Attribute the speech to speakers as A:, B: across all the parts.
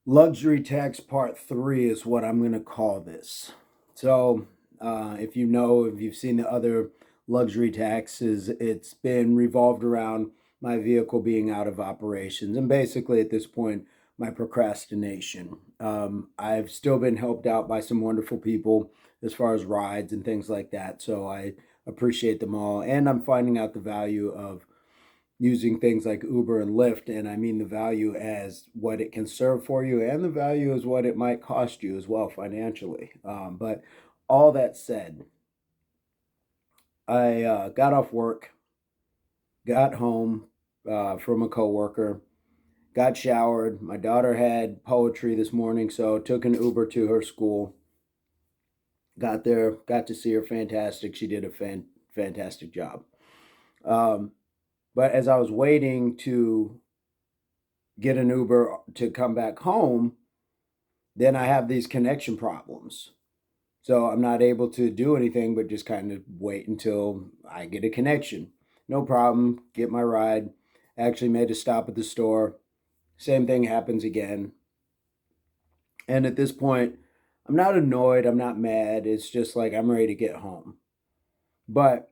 A: Luxury tax part 3 is what I'm going to call this. So, if you've seen the other luxury taxes, it's been revolved around my vehicle being out of operations and basically at this point, my procrastination. I've still been helped out by some wonderful people as far as rides and things like that. So, I appreciate them all. And I'm finding out the value of using things like Uber and Lyft. And I mean the value as what it can serve for you, and the value is what it might cost you as well financially. But all that said, I got off work, got home from a coworker, got showered. My daughter had poetry this morning, so took an Uber to her school. Got there, got to see her. Fantastic. She did a fantastic job. Um, but as I was waiting to get an Uber to come back home, then I have these connection problems. So I'm not able to do anything but just kind of wait until I get a connection. No problem, get my ride. Actually made a stop at the store. Same thing happens again. And at this point, I'm not annoyed, I'm not mad. It's just like I'm ready to get home. But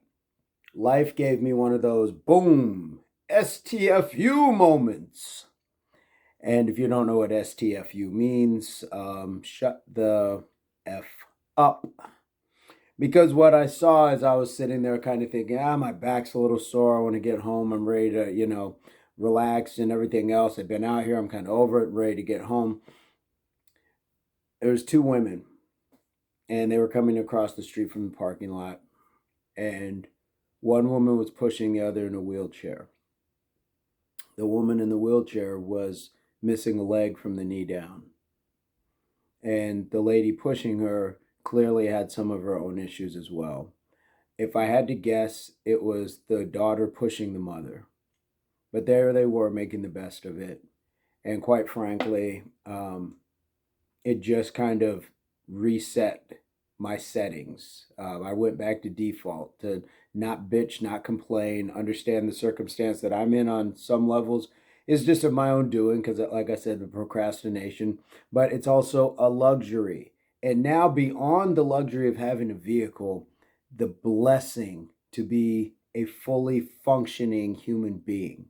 A: life gave me one of those boom, STFU moments. And if you don't know what STFU means, shut the F up. Because what I saw as I was sitting there kind of thinking, my back's a little sore. I want to get home. I'm ready to, relax and everything else. I've been out here. I'm kind of over it, ready to get home. There was two women, and they were coming across the street from the parking lot. And one woman was pushing the other in a wheelchair. The woman in the wheelchair was missing a leg from the knee down. And the lady pushing her clearly had some of her own issues as well. If I had to guess, it was the daughter pushing the mother. But there they were making the best of it. And quite frankly, it just kind of reset my settings. I went back to default to not bitch, not complain, understand the circumstance that I'm in on some levels is just of my own doing because, like I said, the procrastination, but it's also a luxury. And now, beyond the luxury of having a vehicle, the blessing to be a fully functioning human being.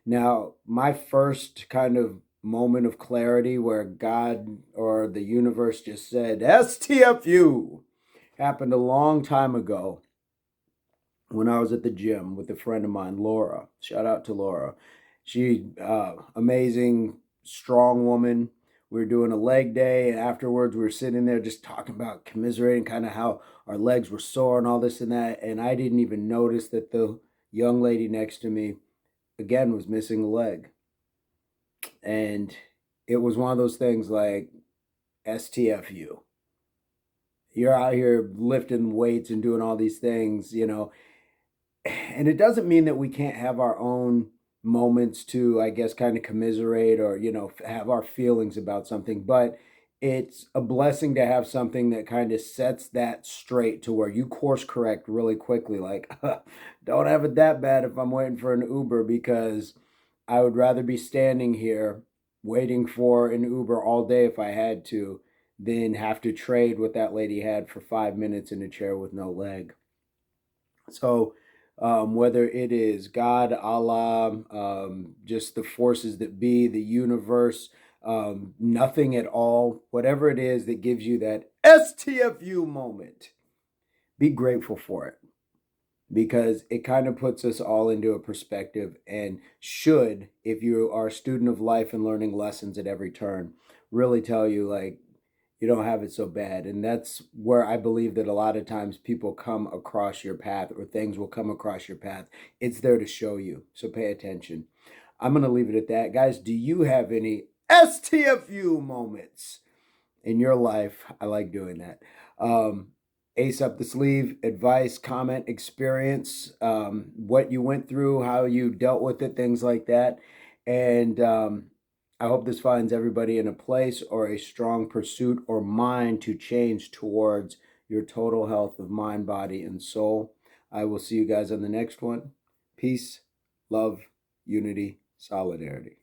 A: Now, my first kind of moment of clarity where God or the universe just said, STFU, happened a long time ago when I was at the gym with a friend of mine, Laura. Shout out to Laura. She, amazing, strong woman. We were doing a leg day, and afterwards we were sitting there just talking about commiserating kind of how our legs were sore and all this and that. And I didn't even notice that the young lady next to me, again, was missing a leg. And it was one of those things like STFU. You're out here lifting weights and doing all these things, and it doesn't mean that we can't have our own moments to, I guess, kind of commiserate or, have our feelings about something. But it's a blessing to have something that kind of sets that straight to where you course correct really quickly. Like, don't have it that bad if I'm waiting for an Uber because I would rather be standing here waiting for an Uber all day if I had to than have to trade what that lady had for 5 minutes in a chair with no leg. So, whether it is God, Allah, just the forces that be, the universe, nothing at all, whatever it is that gives you that STFU moment, be grateful for it because it kind of puts us all into a perspective and should, if you are a student of life and learning lessons at every turn, really tell you like, you don't have it so bad. And that's where I believe that a lot of times people come across your path or things will come across your path. It's there to show you. So pay attention. I'm going to leave it at that. Guys, do you have any STFU moments in your life? I like doing that. Ace up the sleeve, advice, comment, experience, what you went through, how you dealt with it, things like that. And I hope this finds everybody in a place or a strong pursuit or mind to change towards your total health of mind, body, and soul. I will see you guys on the next one. Peace, love, unity, solidarity.